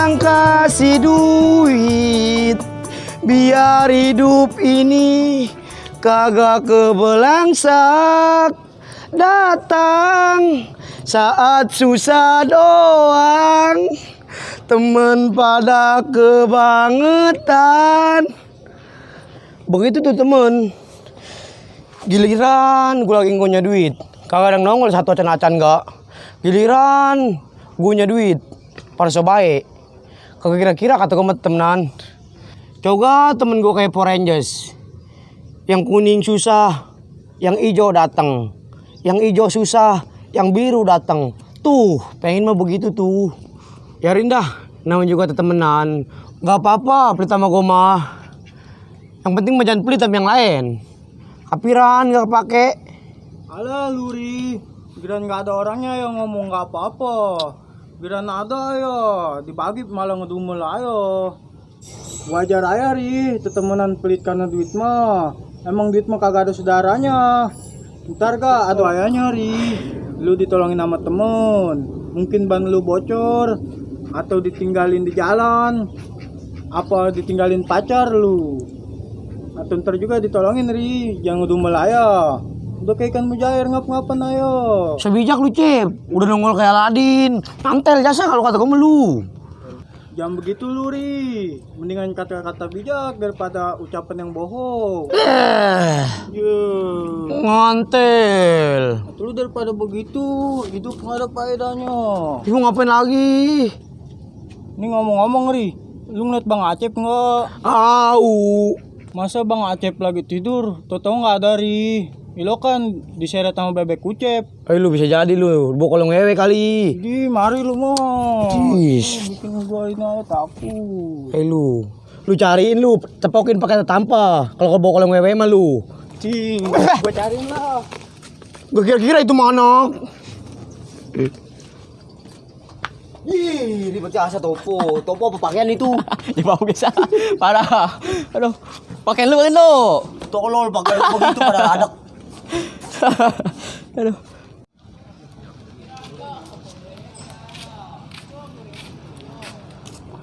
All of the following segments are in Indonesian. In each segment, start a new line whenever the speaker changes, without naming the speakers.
yang kasih duit, biar hidup ini kagak kebelangsak. Datang saat susah doang, temen pada kebangetan. Begitu tuh temen. Giliran gue lagi punya duit, kagak ada nongol satu acan-acan gak. Giliran gue punya duit, pada so baik. Kagak kira-kira kata gue temenan. Coba temen gue kayak Power Rangers. Yang kuning susah, yang hijau datang. Yang hijau susah, yang biru datang. Tuh, pengen mah begitu tuh. Ya rindah, namanya juga temenan. Gak apa-apa, pelit sama gue mah. Yang penting mah jangan pelit sama yang lain. Kapiran gak kepake.
Alah Luri, giliran gak ada orangnya yang ngomong gak apa-apa. Giliran ada ya, dibagi malah ngedumel ayo. Wajar aja Ri, temenan pelit karena duit mah. Emang duit mah kagak ada saudaranya. Ntar gak ada ayahnya Ri, lu ditolongin sama temen. Mungkin ban lu bocor, atau ditinggalin di jalan, apa ditinggalin pacar lu. Atau ntar juga ditolongin Ri, jangan ngedumel aja. Udah kayak ikan mujair ngap-ngapan ayo.
Sebijak lu Cep, udah nongol kayak Aladin. Mantel jasa kalau kata gue melu.
Jangan begitu lu Ri, mendingan kata-kata bijak daripada ucapan yang bohong.
Ngantel.
Lu daripada begitu, hidup gak ada faedahnya.
Ibu ngapain lagi?
Ini ngomong-ngomong Ri, lu ngeliat Bang Acep nggak?
Au.
Masa Bang Acep lagi tidur, tau-tau nggak ada Ri. Lo kan diseret sama bebek kucep.
Lu bisa jadi lu, bokol ngewe kali.
Di mari lu mau.
Cis.
Bikin gua ini aja takut.
Lu cariin lu, cepokin pakai tampa. Kalau ke bokol ngewe mah lu.
Cing, gua cariin lah.
Gak kira-kira itu mana?
Ih, ribet jasa Topo. Topo apa pakaian itu?
Di bawah biasa. Parah. Aduh. Pakaian lu.
Tolol pakaian lu begitu pada anak.
Aduh.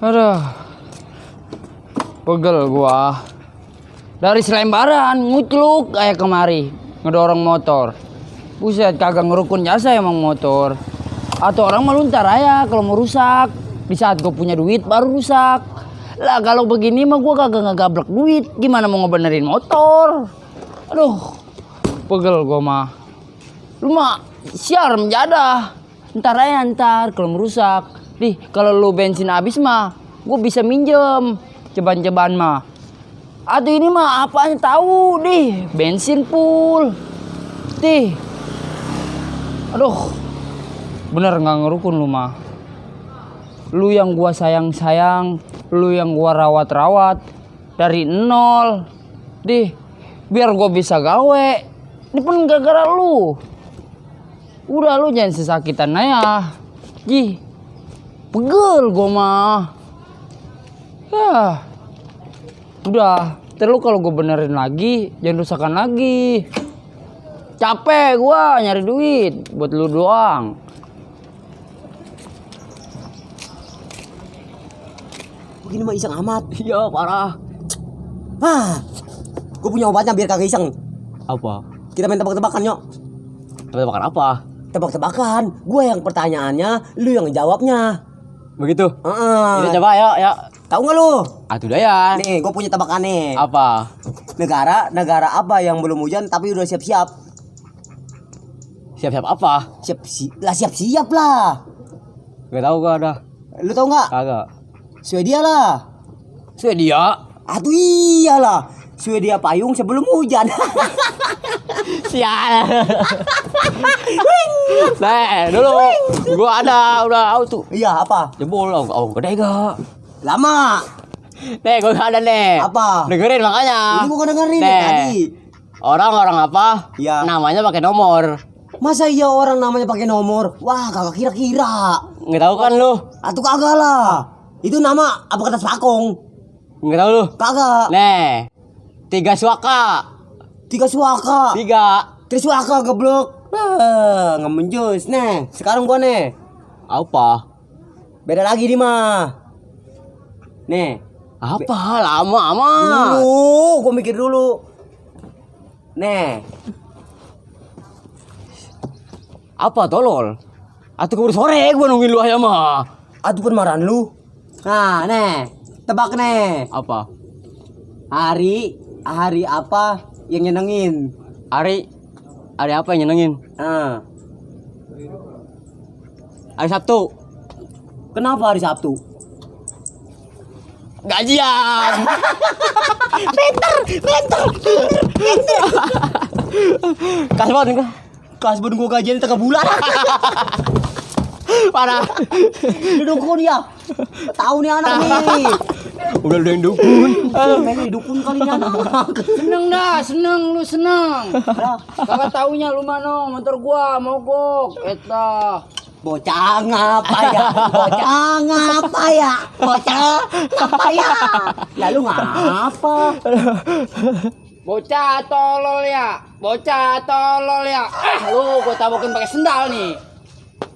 Aduh. Pegel gua. Dari selembaran ngucluk kayak kemari ngedorong motor. Buset, kagak ngerukun jasa emang motor. Atau orang meluntar aja kalau mau rusak. Di saat gue punya duit baru rusak. Lah kalau begini mah gue kagak ngegablek duit. Gimana mau ngebenerin motor? Aduh, pegel gue mah. Lu mah siar menjadah. Ntar aja ntar kalau merusak. Nih kalau lu bensin habis mah gue bisa minjem ceban-ceban mah. Aduh ini mah apanya tahu deh, bensin full. Nih. Aduh. Bener nggak ngerukun lu mah. Lu yang gua sayang-sayang, lu yang gua rawat-rawat dari nol. Dih, biar gua bisa gawe. Ini pun gara-gara lu. Udah lu jangan sesakitan aja. Jih. Pegel gua mah. Ya. Udah, terus kalau gua benerin lagi, jangan rusakan lagi. Capek gua nyari duit buat lu doang.
Begini mah iseng amat.
Iya parah.
Gue punya obatnya biar kagak iseng.
Apa?
Kita main tebak-tebakan yuk.
Tebak-tebakan apa?
Tebak-tebakan. Gue yang pertanyaannya, lu yang jawabnya.
Begitu?
Heeh.
Kita coba ya.
Tahu nggak lu?
Atuh dah ya.
Nih, gue punya tebakan nih.
Apa?
Negara apa yang belum hujan tapi udah siap-siap?
Siap-siap apa?
Siap-siap lah.
Gak tahu gua ada.
Lu tahu nggak?
Kagak.
Swedia lah.
Swedia.
Aduh iyalah. Swedia payung sebelum hujan.
Sial. Nah, dulu gua ada udah tuh.
Iya, apa?
Jebol gede gak?
Lama.
Nih, gua ada nih.
Apa?
Dengerin makanya.
Ini gua dengerin
Nih.
nih tadi.
Orang apa?
Iya.
Namanya pakai nomor.
Masa iya orang namanya pakai nomor? Wah, kagak kira-kira.
Nggak tahu kan lu?
Atuh kagak lah. Itu nama apa kertas pakong?
Nggak tahu lu?
Kagak.
Nih. 3 suaka.
3 suaka.
3.
Triswaka geblok. Ngemenjus. Nih, sekarang gua nih.
Apa?
Beda lagi nih mah. Nih.
Apa? Lama amat.
Dulu, gua mikir dulu. Nih.
Apa tolol? Atuh keburu sore gua nungguin lu ayam mah.
Aduh kan marahan lu. Nah, nih. Tebak nih.
Apa?
Hari apa yang nyenengin?
Hari apa yang nyenengin?
Ah.
Hari Sabtu.
Kenapa hari Sabtu?
Gajian. Kasbon gua.
Kasbon gua gajian tengah bulan.
Parah.
Didukun dia. Tahu nih anak nih.
Udah lu yang dukun.
Main didukun kali nih anak.
Seneng dah, seneng lu seneng. Kagak taunya lu mano motor gua mogok. Eta.
Bocah ngapa ya? Bocah ngapa ya? Bocah apa ya? Lalu ngapa?
Bocah tolol ya. Bocah tolol ya. Lu gua tabokin pakai sendal nih.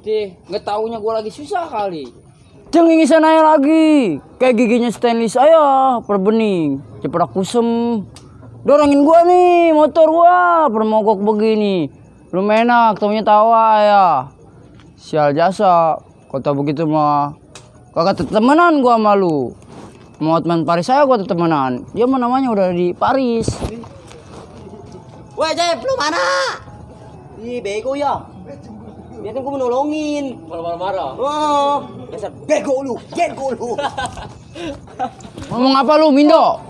Dih, nggak taunya gua lagi susah kali. Cengingisan aja lagi. Kayak giginya stainless aja, perbening. Cepet kusem. Dorongin gua nih, motor gua permogok begini. Lu enak, taunya tawa ya. Sial jasa, kota begitu mah. Kagak temenan gua sama lu. Mau teman Paris saya gua temenan. Dia mah namanya udah di Paris.
Weh, Jep, lu mana? Ih, bego ya. Dia kan gua menolongin.
Marah-marah.
Oh, dasar bego lu.
Ngomong apa lu, Mindo?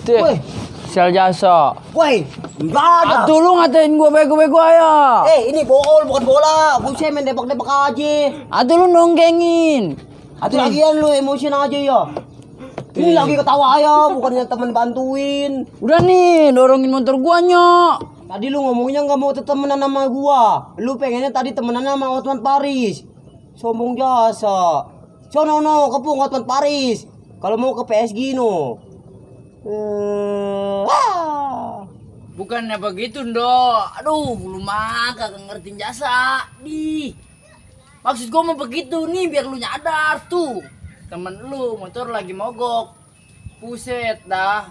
Deh, sial jasa.
Woi, enggak ada.
Atuh lu ngatain gua bego-bego aja.
Ini bool bukan bola. Buset main debak-debak aja.
Atuh lu nonggengin.
Atuh lagian lu emosi aja ya. Ini lagi ketawa ya, bukannya temen bantuin.
Udah nih, dorongin motor gua nyok.
Tadi lu ngomongnya nggak mau temenan sama gua. Lu pengennya tadi temenan sama Otman Paris. Sombong jasa. Sono no, kepung Otman Paris. Kalau mau ke PSG no.
Bukannya begitu, Ndo. Aduh, lu mah kagak ngertiin jasa. Di. Maksud gua mau begitu nih biar lu nyadar tuh. Temen lu motor lagi mogok. Buset dah.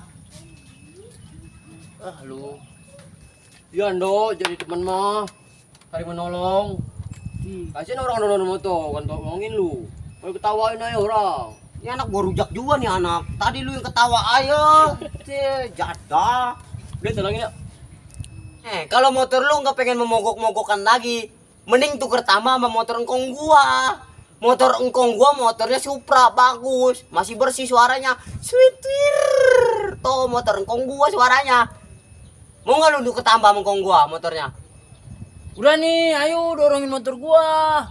Lu.
Ya Ndo, jadi teman mah. Saling menolong. Kasian orang nolong motor, kan tolongin lu. Mau ketawain aja orang. Ini anak gua rujak juga nih anak. Tadi lu yang ketawa aja. Jada. Udah tolongin ya. Kalau motor lu nggak pengen memogok-mogokan lagi, mending tuker tambah sama motor engkong gua. Motor engkong gua motornya Supra bagus, masih bersih suaranya. Sweetir. Tuh motor engkong gua suaranya. Mau nggak lu ketambah sama engkong gua motornya?
Udah nih, ayo dorongin motor gua.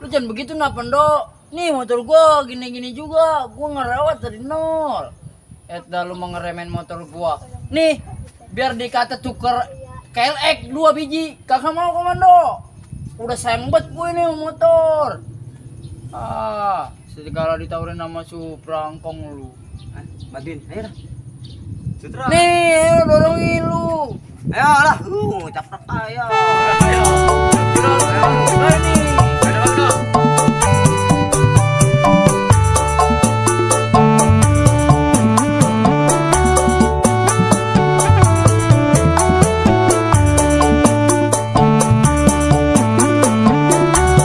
Lu jangan begitu napa, Ndo. Nih motor gua gini-gini juga. Gua ngerawat dari nol. Eta lu mau ngeremen motor gua. Nih, biar dikata tuker KLX 2 biji. Kakak mau komando. Udah sayang banget gue ini sama motor. Segala ditawarin sama Supra engkong lu.
Bantuin, ayo dah. Sutra.
Nih, ayo dorongin lu.
Ayo lah, caprak ayo.